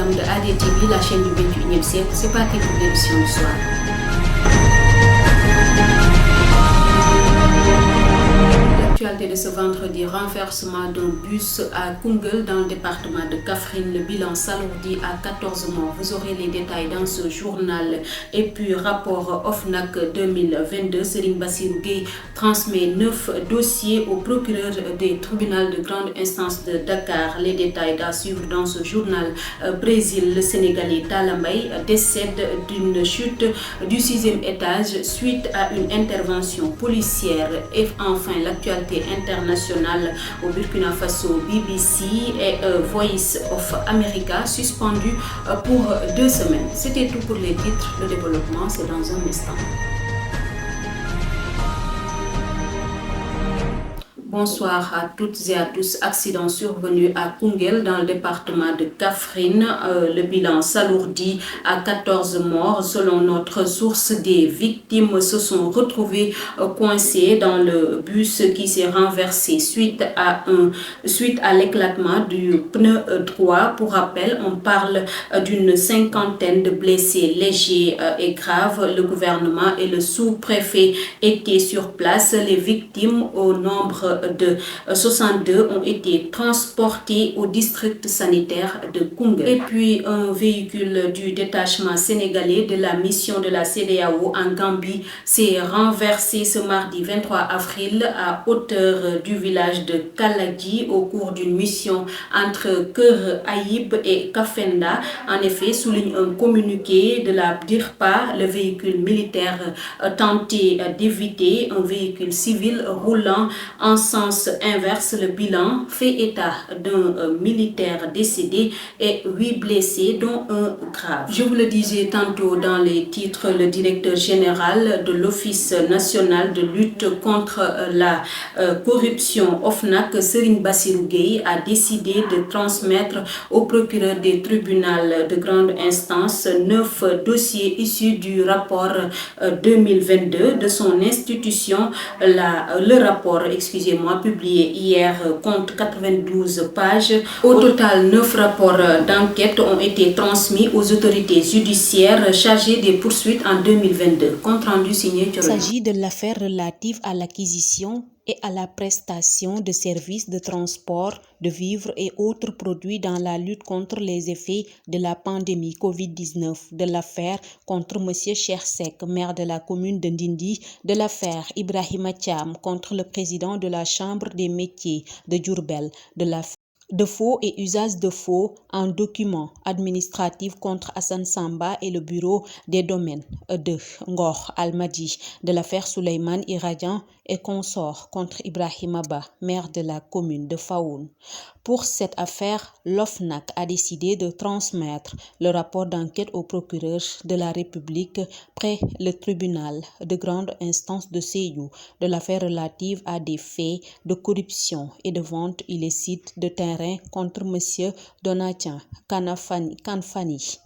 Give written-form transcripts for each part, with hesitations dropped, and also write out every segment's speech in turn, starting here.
fans de ADTV, la chaîne du 21e siècle. C'est parti pour l'émission du soir. L'actualité de ce vendredi, renversement d'un bus à Koungheul dans le département de Kaffrine. Le bilan s'alourdit à 14 morts. Vous aurez les détails dans ce journal. Et puis, rapport OFNAC 2022, Serigne Bassirou Gueye transmet 9 dossiers au procureur des tribunaux de grande instance de Dakar. Les détails à suivre dans ce journal. Brésil, le Sénégalais Talla Mbaye décède d'une chute du 6e étage suite à une intervention policière. Et enfin, l'actualité internationale au Burkina Faso, BBC et Voice of America suspendu pour 2 semaines. C'était tout pour les titres. Le développement, c'est dans un instant. Bonsoir à toutes et à tous. Accident survenu à Koungheul dans le département de Kaffrine. Le bilan s'alourdit à 14 morts. Selon notre source, des victimes se sont retrouvées coincées dans le bus qui s'est renversé suite à l'éclatement du pneu droit. Pour rappel, on parle d'une 50aine de blessés légers et graves. Le gouvernement et le sous-préfet étaient sur place. Les victimes, au nombre de 62, ont été transportés au district sanitaire de Koungheul. Et puis un véhicule du détachement sénégalais de la mission de la CEDEAO en Gambie s'est renversé ce mardi 23 avril à hauteur du village de Kalagi au cours d'une mission entre Keur Aïb et Kafenda. En effet, souligne un communiqué de la DIRPA, le véhicule militaire tentait d'éviter un véhicule civil roulant en sens inverse. Le bilan fait état d'un militaire décédé et 8 blessés, dont un grave. Je vous le disais tantôt dans les titres, le directeur général de l'Office national de lutte contre la corruption, OFNAC, Serigne Bassirou Gueye, a décidé de transmettre au procureur des tribunaux de grande instance 9 dossiers issus du rapport 2022 de son institution. Le rapport, publié hier, compte 92 pages. Au total, 9 rapports d'enquête ont été transmis aux autorités judiciaires chargées des poursuites en 2022. Compte rendu signé. Il s'agit de l'affaire relative à l'acquisition et à la prestation de services de transport de vivres et autres produits dans la lutte contre les effets de la pandémie Covid-19, de l'affaire contre M. Chersek, maire de la commune de Ndindi, de l'affaire Ibrahima Thiam contre le président de la Chambre des métiers de Diourbel, de faux et usage de faux en documents administratifs contre Hassan Samba et le bureau des domaines de Ngor Almadi, de l'affaire Souleymane Iradian et consorts contre Ibrahima Ba, maire de la commune de Faoun. Pour cette affaire, l'OFNAC a décidé de transmettre le rapport d'enquête au procureur de la République près le tribunal de grande instance de Sédhiou de l'affaire relative à des faits de corruption et de vente illicite de terrain contre M. Donatien Kanfani,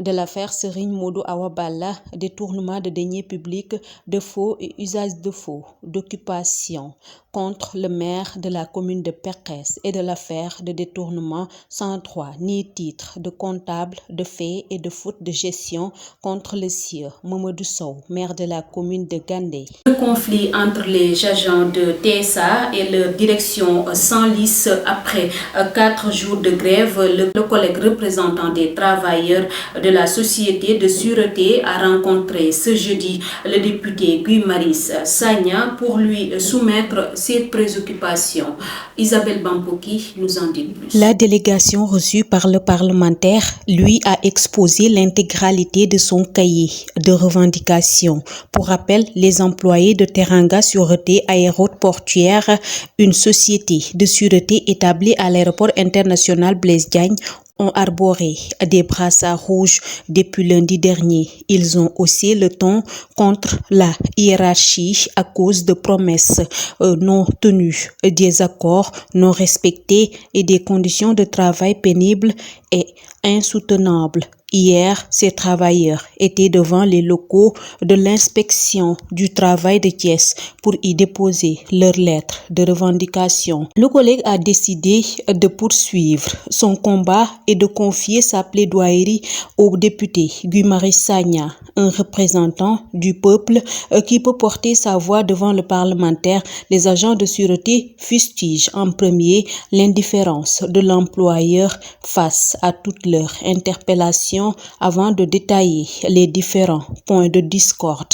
de l'affaire Serigne Modou Awa Balla, détournement de deniers publics, de faux et usage de faux, d'occupation contre le maire de la commune de Pekes et de l'affaire de détournement sans droit ni titre de comptable de faits et de faute de gestion contre le sieur Mamadou Sow, maire de la commune de Gandé. Le conflit entre les agents de TSA et leur direction s'enlise après 4 jours de grève. Le collègue représentant des travailleurs de la société de sûreté a rencontré ce jeudi le député Guy Marius Sagna pour lui soumettre ses préoccupations. Isabelle Bampoki nous en dit plus. La délégation reçue par le parlementaire lui a exposé l'intégralité de son cahier de revendications. Pour rappel, les employés de Teranga Sûreté Aéroportuaire, une société de sûreté établie à l'aéroport international Blaise Diagne, ont arboré des brassards rouges depuis lundi dernier. Ils ont haussé le ton contre la hiérarchie à cause de promesses non tenues, des accords non respectés et des conditions de travail pénibles et insoutenables. Hier, ces travailleurs étaient devant les locaux de l'inspection du travail de Thiès pour y déposer leurs lettres de revendication. Le collègue a décidé de poursuivre son combat et de confier sa plaidoirie au député Guy Marius Sagna, un représentant du peuple qui peut porter sa voix devant le parlementaire. Les agents de sûreté fustigent en premier l'indifférence de l'employeur face à toutes leurs interpellations avant de détailler les différents points de discorde.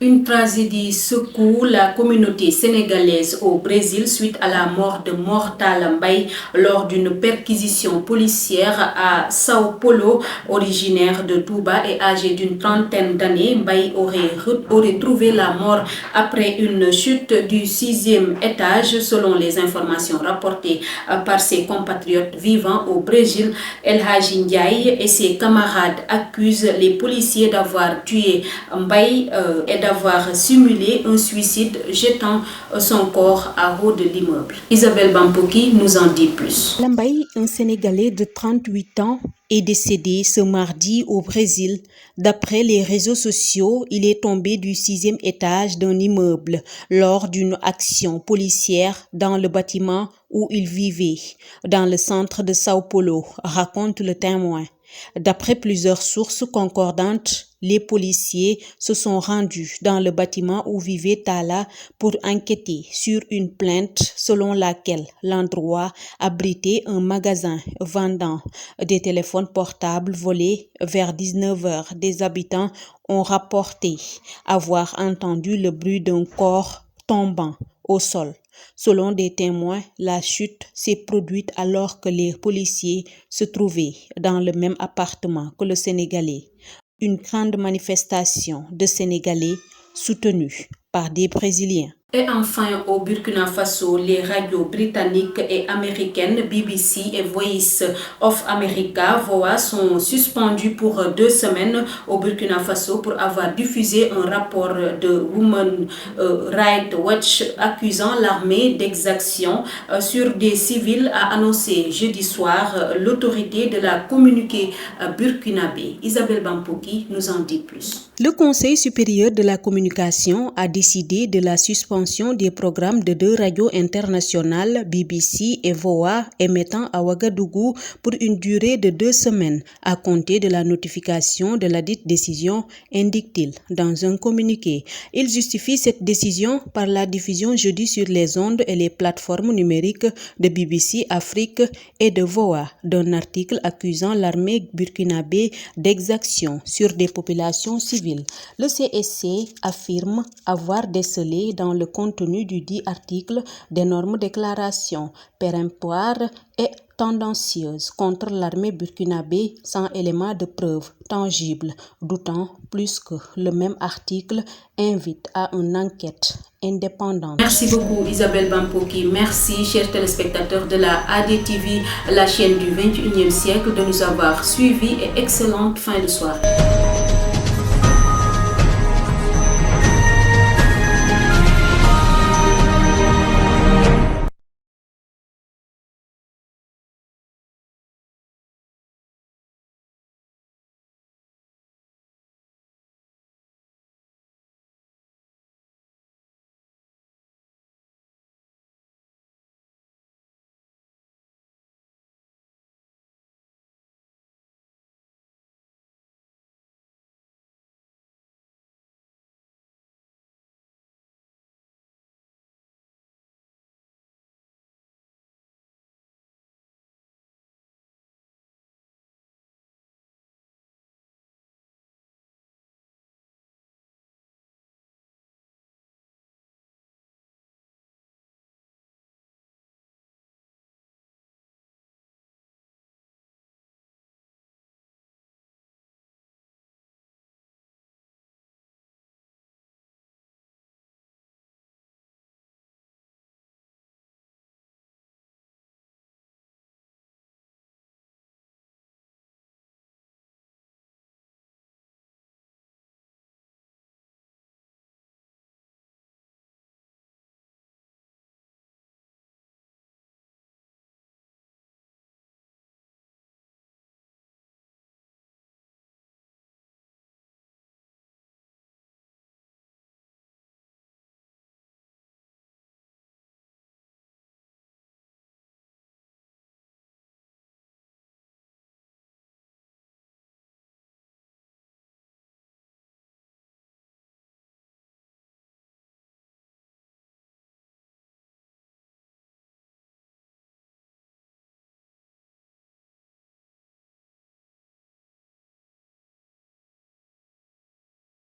Une tragédie secoue la communauté sénégalaise au Brésil suite à la mort de Mortala Mbaye lors d'une perquisition policière à Sao Paulo. Originaire de Touba et âgé d'une trentaine d'années, Mbaye aurait trouvé la mort après une chute du 6e étage, selon les informations rapportées par ses compatriotes vivant au Brésil. El Hadji Ndiaye et ses camarades accusent les policiers d'avoir tué Mbaye et d'avoir simulé un suicide jetant son corps à haut de l'immeuble. Isabelle Bampoki nous en dit plus. Mbaye, un Sénégalais de 38 ans, est décédé ce mardi au Brésil. D'après les réseaux sociaux, il est tombé du 6e étage d'un immeuble lors d'une action policière dans le bâtiment où il vivait, dans le centre de Sao Paulo, raconte le témoin. D'après plusieurs sources concordantes, les policiers se sont rendus dans le bâtiment où vivait Talla pour enquêter sur une plainte selon laquelle l'endroit abritait un magasin vendant des téléphones portables volés. Vers 19h. Des habitants ont rapporté avoir entendu le bruit d'un corps tombant au sol. Selon des témoins, la chute s'est produite alors que les policiers se trouvaient dans le même appartement que le Sénégalais. Une grande manifestation de Sénégalais soutenue par des Brésiliens. Et enfin, au Burkina Faso, les radios britanniques et américaines BBC et Voice of America, VOA, sont suspendues pour 2 semaines au Burkina Faso pour avoir diffusé un rapport de Women Rights Watch accusant l'armée d'exactions sur des civils, a annoncé jeudi soir l'autorité de la communiqué burkinabé. Isabelle Bampoki nous en dit plus. Le Conseil supérieur de la communication a décidé de la suspension des programmes de 2 radios internationales, BBC et VOA, émettant à Ouagadougou pour une durée de 2 semaines, à compter de la notification de la dite décision, indique-t-il dans un communiqué. Il justifie cette décision par la diffusion jeudi sur les ondes et les plateformes numériques de BBC Afrique et de VOA d'un article accusant l'armée burkinabé d'exactions sur des populations civiles. Le CSC affirme avoir décelé dans le contenu du dit article d'énormes déclarations péremptoires et tendancieuses contre l'armée burkinabé sans éléments de preuve tangibles, d'autant plus que le même article invite à une enquête indépendante. Merci beaucoup Isabelle Bampoki. Merci chers téléspectateurs de la ADTV, la chaîne du 21e siècle, de nous avoir suivis et excellente fin de soirée.